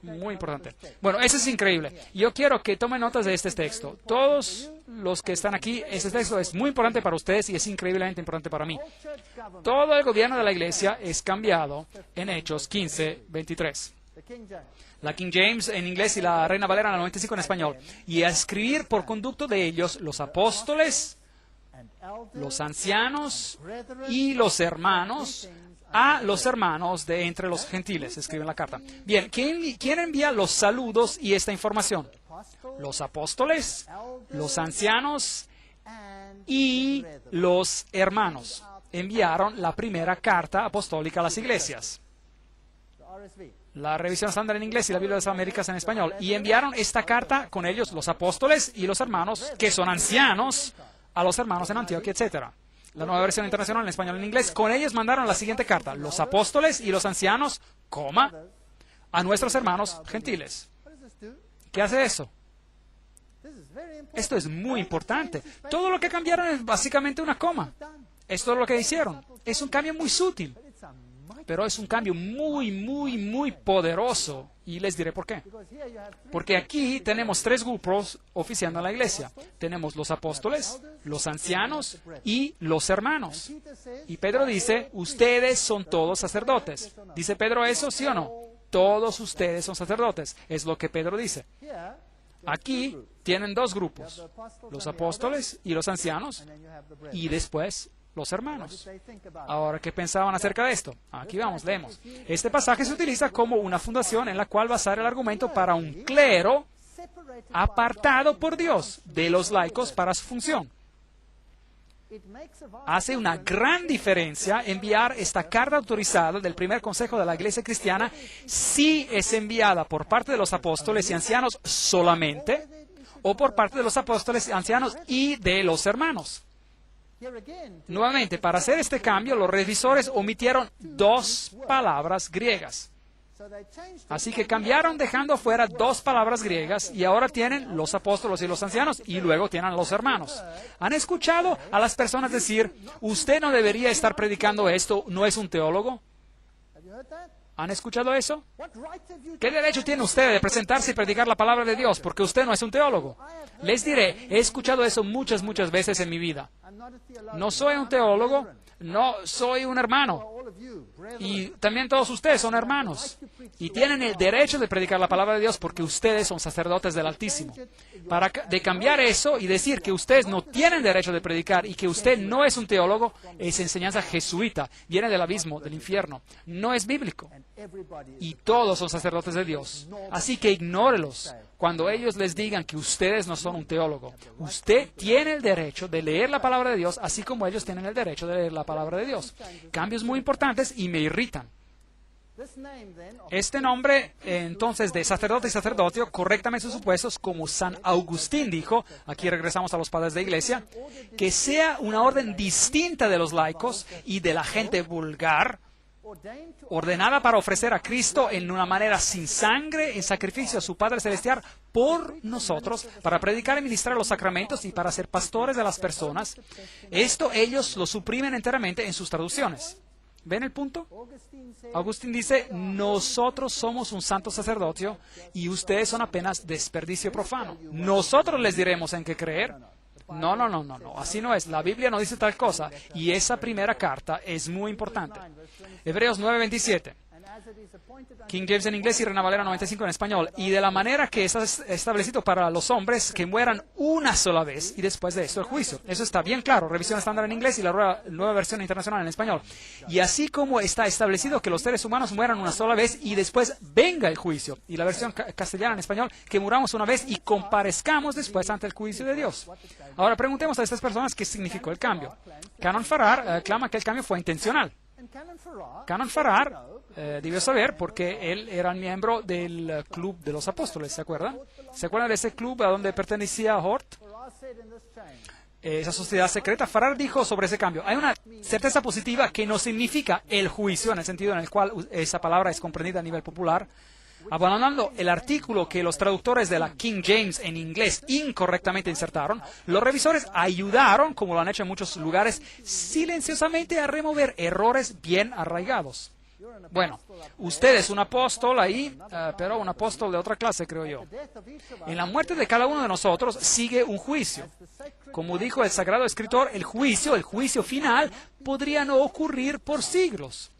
muy importante. Bueno, eso es increíble. Yo quiero que tomen notas de este texto. Todos los que están aquí, este texto es muy importante para ustedes y es increíblemente importante para mí. Todo el gobierno de la iglesia es cambiado en Hechos 15:23. La King James en inglés y la Reina Valera en la 95 en español. Y a escribir por conducto de ellos los apóstoles, los ancianos y los hermanos, a los hermanos de entre los gentiles, escribe en la carta. Bien, ¿quién envía los saludos y esta información? Los apóstoles, los ancianos y los hermanos enviaron la primera carta apostólica a las iglesias. La revisión estándar en inglés y la Biblia de las Américas en español. Y enviaron esta carta con ellos los apóstoles y los hermanos, que son ancianos, a los hermanos en Antioquia, etc. La nueva versión internacional en español y en inglés. Con ellos mandaron la siguiente carta. Los apóstoles y los ancianos, a nuestros hermanos gentiles. ¿Qué hace eso? Esto es muy importante. Todo lo que cambiaron es básicamente una coma. Esto es lo que hicieron. Es un cambio muy sutil, pero es un cambio muy, muy, muy poderoso. Y les diré por qué. Porque aquí tenemos tres grupos oficiando en la iglesia. Tenemos los apóstoles, los ancianos y los hermanos. Y Pedro dice, ustedes son todos sacerdotes. ¿Dice Pedro eso, sí o no? Todos ustedes son sacerdotes. Es lo que Pedro dice. Aquí tienen dos grupos, los apóstoles y los ancianos, y después los hermanos. Ahora, ¿qué pensaban acerca de esto? Aquí vamos, leemos. Este pasaje se utiliza como una fundación en la cual basar el argumento para un clero apartado por Dios de los laicos para su función. Hace una gran diferencia enviar esta carta autorizada del primer consejo de la Iglesia cristiana si es enviada por parte de los apóstoles y ancianos solamente o por parte de los apóstoles, ancianos y de los hermanos. Nuevamente, para hacer este cambio, los revisores omitieron dos palabras griegas. Así que cambiaron dejando fuera dos palabras griegas y ahora tienen los apóstoles y los ancianos y luego tienen los hermanos. ¿Han escuchado a las personas decir, usted no debería estar predicando esto, no es un teólogo? ¿Han escuchado eso? ¿Qué derecho tiene usted de presentarse y predicar la palabra de Dios porque usted no es un teólogo? Les diré, he escuchado eso muchas veces en mi vida. No soy un teólogo, no soy un hermano. Y también todos ustedes son hermanos. Y tienen el derecho de predicar la palabra de Dios porque ustedes son sacerdotes del Altísimo. De cambiar eso y decir que ustedes no tienen derecho de predicar y que usted no es un teólogo, es enseñanza jesuita. Viene del abismo, del infierno. No es bíblico. Y todos son sacerdotes de Dios. Así que ignórelos cuando ellos les digan que ustedes no son un teólogo. Usted tiene el derecho de leer la palabra de Dios, así como ellos tienen el derecho de leer la palabra de Dios. Cambios muy importantes y me irritan. Este nombre, entonces, de sacerdote y sacerdocio, correctamente supuestos, como San Agustín dijo, aquí regresamos a los padres de iglesia, que sea una orden distinta de los laicos y de la gente vulgar, ordenada para ofrecer a Cristo en una manera sin sangre, en sacrificio a su Padre Celestial por nosotros, para predicar y ministrar los sacramentos y para ser pastores de las personas. Esto ellos lo suprimen enteramente en sus traducciones. ¿Ven el punto? Agustín dice, nosotros somos un santo sacerdocio y ustedes son apenas desperdicio profano. Nosotros les diremos en qué creer. No, así no es. La Biblia no dice tal cosa y esa primera carta es muy importante. Hebreos 9:27. King James en inglés y Reina Valera 95 en español. Y de la manera que es establecido para los hombres que mueran una sola vez y después de esto el juicio. Eso está bien claro. Revisión estándar en inglés y la nueva versión internacional en español. Y así como está establecido que los seres humanos mueran una sola vez y después venga el juicio. Y la versión castellana en español, que muramos una vez y comparezcamos después ante el juicio de Dios. Ahora preguntemos a estas personas qué significó el cambio. Canon Farrar clama que el cambio fue intencional. Canon Farrar debió saber porque él era miembro del Club de los Apóstoles, ¿se acuerdan? ¿Se acuerdan de ese club a donde pertenecía Hort? Esa sociedad secreta. Farrar dijo sobre ese cambio: hay una certeza positiva que no significa el juicio, en el sentido en el cual esa palabra es comprendida a nivel popular, abandonando el artículo que los traductores de la King James en inglés incorrectamente insertaron. Los revisores ayudaron, como lo han hecho en muchos lugares, silenciosamente a remover errores bien arraigados. Bueno, usted es un apóstol ahí, pero un apóstol de otra clase, creo yo. En la muerte de cada uno de nosotros sigue un juicio. Como dijo el Sagrado Escritor, el juicio final, podría no ocurrir por siglos.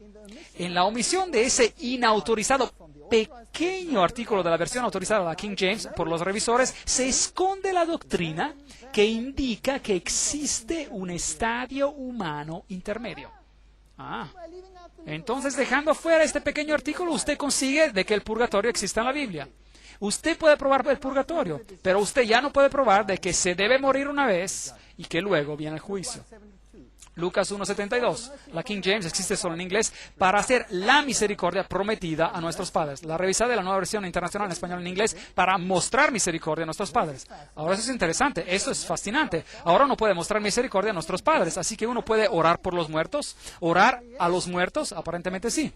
En la omisión de ese inautorizado pequeño artículo de la versión autorizada de la King James por los revisores, se esconde la doctrina que indica que existe un estadio humano intermedio. Entonces, dejando fuera este pequeño artículo, usted consigue de que el purgatorio exista en la Biblia. Usted puede probar el purgatorio, pero usted ya no puede probar de que se debe morir una vez y que luego viene el juicio. Lucas 1:72. La King James existe solo en inglés para hacer la misericordia prometida a nuestros padres. La revisada de la Nueva Versión Internacional en español en inglés para mostrar misericordia a nuestros padres. Ahora eso es interesante, eso es fascinante. Ahora uno puede mostrar misericordia a nuestros padres, así que uno puede orar por los muertos, orar a los muertos, aparentemente sí.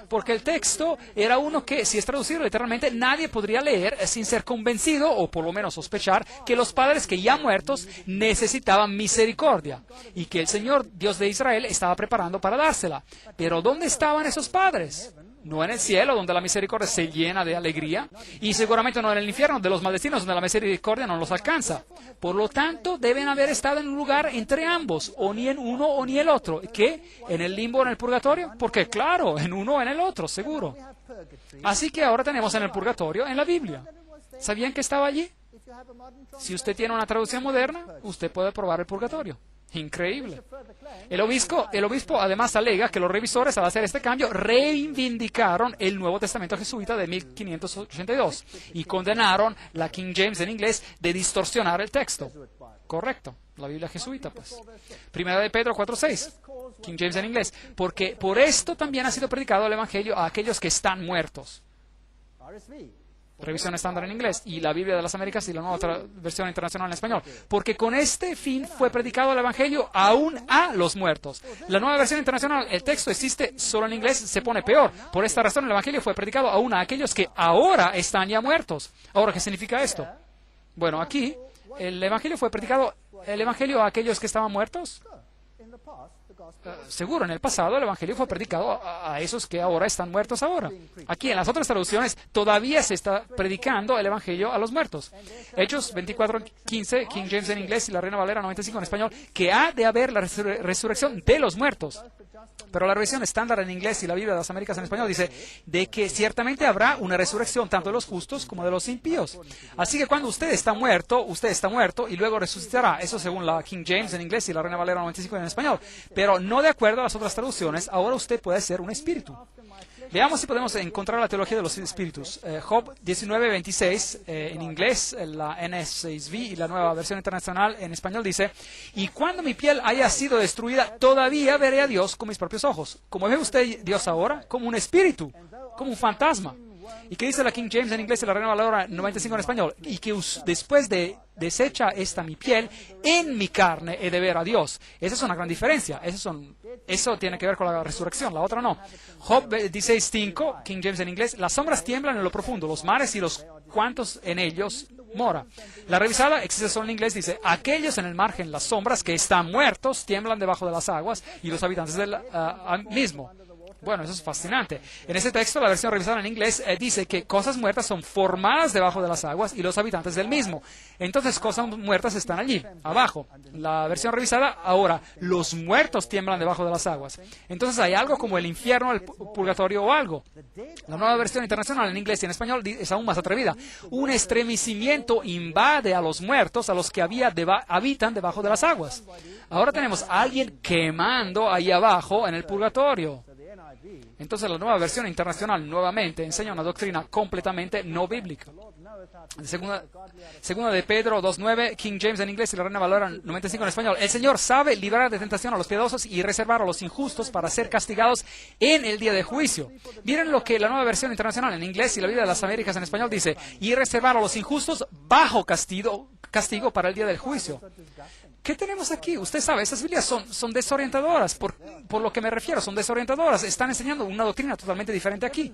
Porque el texto era uno que, si es traducido literalmente, nadie podría leer sin ser convencido, o por lo menos sospechar, que los padres que ya muertos necesitaban misericordia y que el Señor, Dios de Israel, estaba preparando para dársela. Pero ¿dónde estaban esos padres? No en el cielo, donde la misericordia se llena de alegría, y seguramente no en el infierno de los maldecinos, donde la misericordia no los alcanza. Por lo tanto, deben haber estado en un lugar entre ambos, o ni en uno o ni el otro. ¿Qué? ¿En el limbo o en el purgatorio? Porque claro, en uno o en el otro, seguro. Así que ahora tenemos en el purgatorio en la Biblia. ¿Sabían que estaba allí? Si usted tiene una traducción moderna, usted puede probar el purgatorio. Increíble. El obispo además alega que los revisores, al hacer este cambio, reivindicaron el Nuevo Testamento jesuita de 1582 y condenaron la King James en inglés de distorsionar el texto. Correcto, la Biblia jesuita, pues. Primera de Pedro 4:6, King James en inglés. Porque por esto también ha sido predicado el Evangelio a aquellos que están muertos. Revisión estándar en inglés, y la Biblia de las Américas y la nueva versión internacional en español. Porque con este fin fue predicado el Evangelio aún a los muertos. La nueva versión internacional, el texto existe solo en inglés, se pone peor. Por esta razón el Evangelio fue predicado aún a aquellos que ahora están ya muertos. Ahora, ¿qué significa esto? Bueno, aquí el Evangelio fue predicado, el Evangelio a aquellos que estaban muertos. Seguro, en el pasado el Evangelio fue predicado a esos que ahora están muertos ahora. Aquí en las otras traducciones todavía se está predicando el Evangelio a los muertos. Hechos 24:15, King James en inglés y la Reina Valera 95 en español, que ha de haber la resurrección de los muertos. Pero la revisión estándar en inglés y la Biblia de las Américas en español dice de que ciertamente habrá una resurrección tanto de los justos como de los impíos. Así que cuando usted está muerto y luego resucitará. Eso según la King James en inglés y la Reina Valera 95 en español. Pero no de acuerdo a las otras traducciones, ahora usted puede ser un espíritu. Veamos si podemos encontrar la teología de los espíritus. Job 19:26 en inglés, la NSV y la nueva versión internacional en español dice: y cuando mi piel haya sido destruida, todavía veré a Dios con mis propios ojos. ¿Cómo ve usted Dios ahora? Como un espíritu, como un fantasma. ¿Y qué dice la King James en inglés y la Reina Valera 95 en español? Y que después de deshecha esta mi piel, en mi carne he de ver a Dios. Esa es una gran diferencia. Eso tiene que ver con la resurrección, la otra no. Job 16:5, King James en inglés: las sombras tiemblan en lo profundo, los mares y los cuantos en ellos mora. La revisada, existe solo en inglés, dice: aquellos en el margen, las sombras que están muertos, tiemblan debajo de las aguas, y los habitantes del mismo. Bueno, eso es fascinante. En ese texto, la versión revisada en inglés dice que cosas muertas son formadas debajo de las aguas y los habitantes del mismo. Entonces, cosas muertas están allí, abajo. La versión revisada, ahora, los muertos tiemblan debajo de las aguas. Entonces, hay algo como el infierno, el purgatorio o algo. La nueva versión internacional en inglés y en español es aún más atrevida. Un estremecimiento invade a los muertos, a los que habitan debajo de las aguas. Ahora tenemos a alguien quemando ahí abajo en el purgatorio. Entonces la nueva versión internacional nuevamente enseña una doctrina completamente no bíblica. Segunda de Pedro 2.9, King James en inglés y la Reina Valera 95 en español. El Señor sabe librar de tentación a los piadosos y reservar a los injustos para ser castigados en el día de juicio. Miren lo que la Nueva Versión Internacional en inglés y la Biblia de las Américas en español dice: y reservar a los injustos bajo castigo para el día del juicio. ¿Qué tenemos aquí? Usted sabe, esas Biblias son desorientadoras, por lo que me refiero, son desorientadoras. Están enseñando una doctrina totalmente diferente aquí.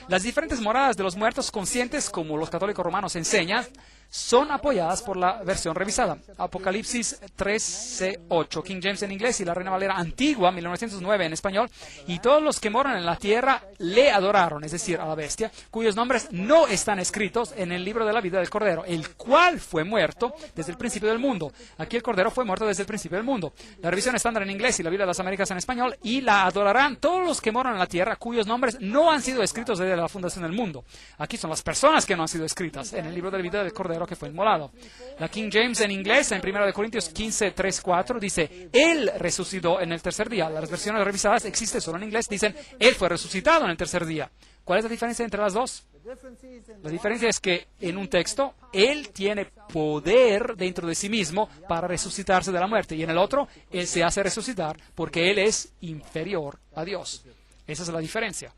Las diferentes moradas de los muertos conscientes, como los católicos romanos enseñan, son apoyadas por la versión revisada. Apocalipsis 13:8, King James en inglés y la Reina Valera antigua, 1909 en español. Y todos los que moran en la tierra le adoraron, es decir, a la bestia, cuyos nombres no están escritos en el libro de la vida del Cordero, el cual fue muerto desde el principio del mundo. Aquí el Cordero fue muerto desde el principio del mundo. La revisión estándar en inglés y la Biblia de las Américas en español: y la adorarán todos los que moran en la tierra, cuyos nombres no han sido escritos desde la fundación del mundo. Aquí son las personas que no han sido escritas en el libro de la vida del Cordero que fue inmolado. La King James en inglés, en 1 Corintios 15:3-4, dice: Él resucitó en el tercer día. Las versiones revisadas existen solo en inglés, dicen: Él fue resucitado en el tercer día. ¿Cuál es la diferencia entre las dos? La diferencia es que en un texto, Él tiene poder dentro de sí mismo para resucitarse de la muerte, y en el otro, Él se hace resucitar porque Él es inferior a Dios. Esa es la diferencia.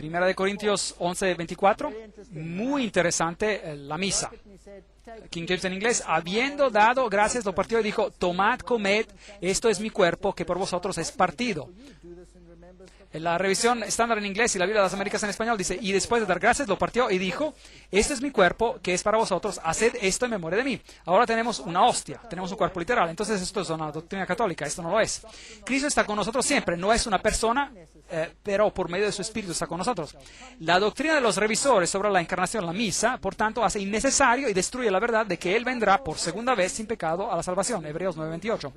1 Corintios 11:24, muy interesante, la misa. King James en inglés: habiendo dado gracias, lo partió y dijo: tomad, comed, esto es mi cuerpo que por vosotros es partido. En la revisión estándar en inglés y la Biblia de las Américas en español dice: y después de dar gracias, lo partió y dijo: este es mi cuerpo que es para vosotros, haced esto en memoria de mí. Ahora tenemos una hostia, tenemos un cuerpo literal. Entonces esto es una doctrina católica, esto no lo es. Cristo está con nosotros siempre, no es una persona, pero por medio de su Espíritu está con nosotros. La doctrina de los revisores sobre la encarnación, la misa, por tanto, hace innecesario y destruye la verdad de que Él vendrá por segunda vez sin pecado a la salvación. Hebreos 9:28.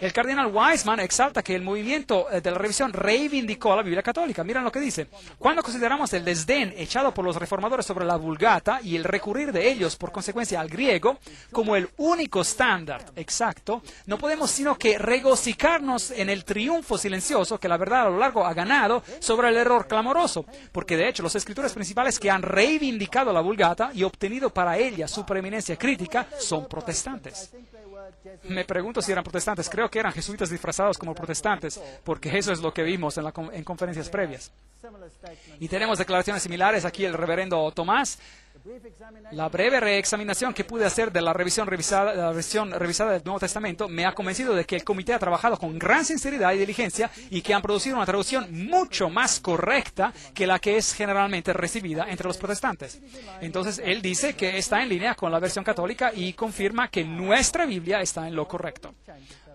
El cardenal Wiseman exalta que el movimiento de la revisión reivindicó a la Biblia católica. Miren lo que dice: cuando consideramos el desdén echado por los reformadores sobre la Vulgata y el recurrir de ellos por consecuencia al griego como el único estándar exacto, no podemos sino que regocijarnos en el triunfo silencioso que la verdad a lo largo ha ganado sobre el error clamoroso, porque de hecho los escritores principales que han reivindicado la Vulgata y obtenido para ella su preeminencia crítica son protestantes. Me pregunto si eran protestantes. Creo que eran jesuitas disfrazados como protestantes, porque eso es lo que vimos en conferencias previas. Y tenemos declaraciones similares aquí. El reverendo Tomás: la breve reexaminación que pude hacer de la versión revisada del Nuevo Testamento me ha convencido de que el comité ha trabajado con gran sinceridad y diligencia y que han producido una traducción mucho más correcta que la que es generalmente recibida entre los protestantes. Entonces, él dice que está en línea con la versión católica y confirma que nuestra Biblia está en lo correcto.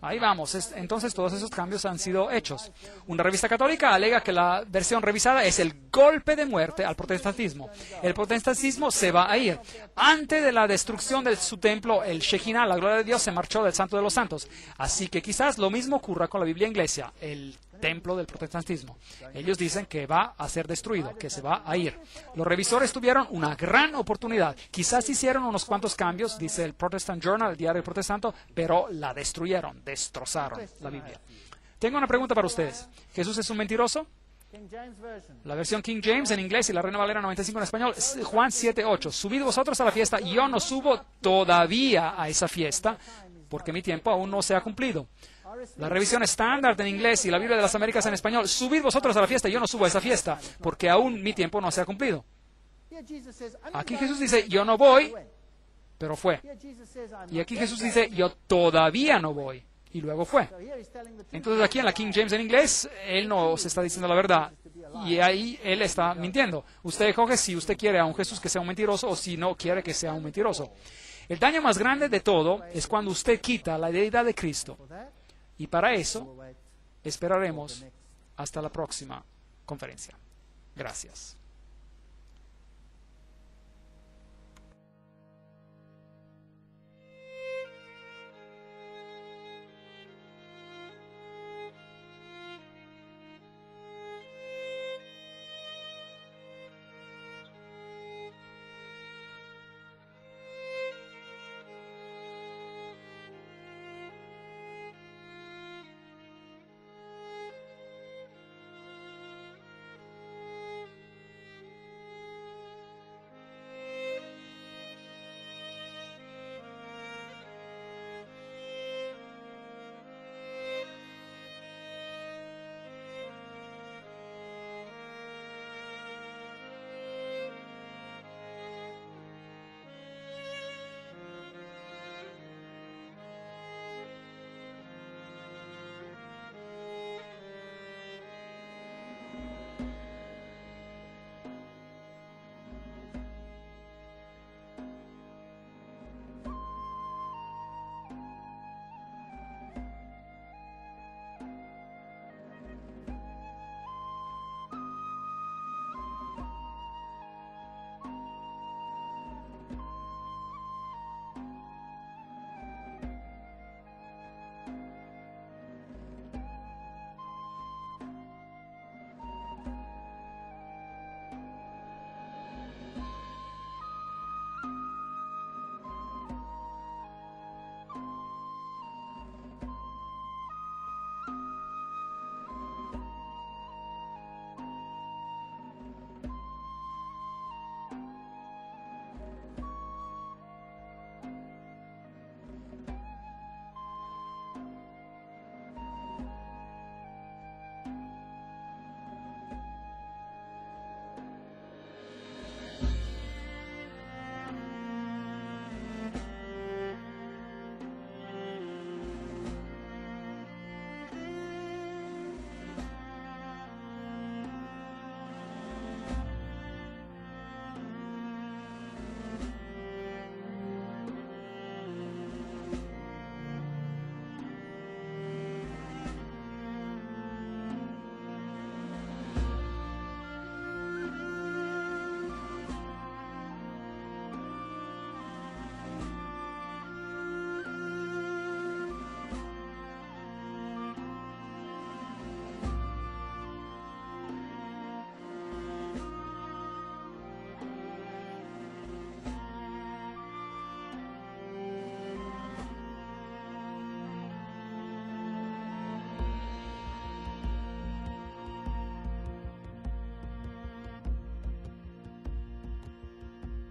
Ahí vamos. Entonces, todos esos cambios han sido hechos. Una revista católica alega que la versión revisada es el golpe de muerte al protestantismo. El protestantismo se va a ir. Antes de la destrucción de su templo, el Shekinah, la gloria de Dios, se marchó del Santo de los Santos. Así que quizás lo mismo ocurra con la Biblia inglesa, el templo del protestantismo. Ellos dicen que va a ser destruido, que se va a ir. Los revisores tuvieron una gran oportunidad. Quizás hicieron unos cuantos cambios, dice el Protestant Journal, el diario protestante, pero la destruyeron, destrozaron la Biblia. Tengo una pregunta para ustedes. ¿Jesús es un mentiroso? La versión King James en inglés y la Reina Valera 95 en español, Juan 7:8. Subid vosotros a la fiesta, y yo no subo todavía a esa fiesta, porque mi tiempo aún no se ha cumplido. La revisión estándar en inglés y la Biblia de las Américas en español: subid vosotros a la fiesta, y yo no subo a esa fiesta, porque aún mi tiempo no se ha cumplido. Aquí Jesús dice: yo no voy, pero fue. Y aquí Jesús dice: yo todavía no voy, y luego fue. Entonces aquí en la King James en inglés, él no se está diciendo la verdad, y ahí él está mintiendo. Usted escoge si usted quiere a un Jesús que sea un mentiroso o si no quiere que sea un mentiroso. El daño más grande de todo es cuando usted quita la deidad de Cristo. Y para eso esperaremos hasta la próxima conferencia. Gracias.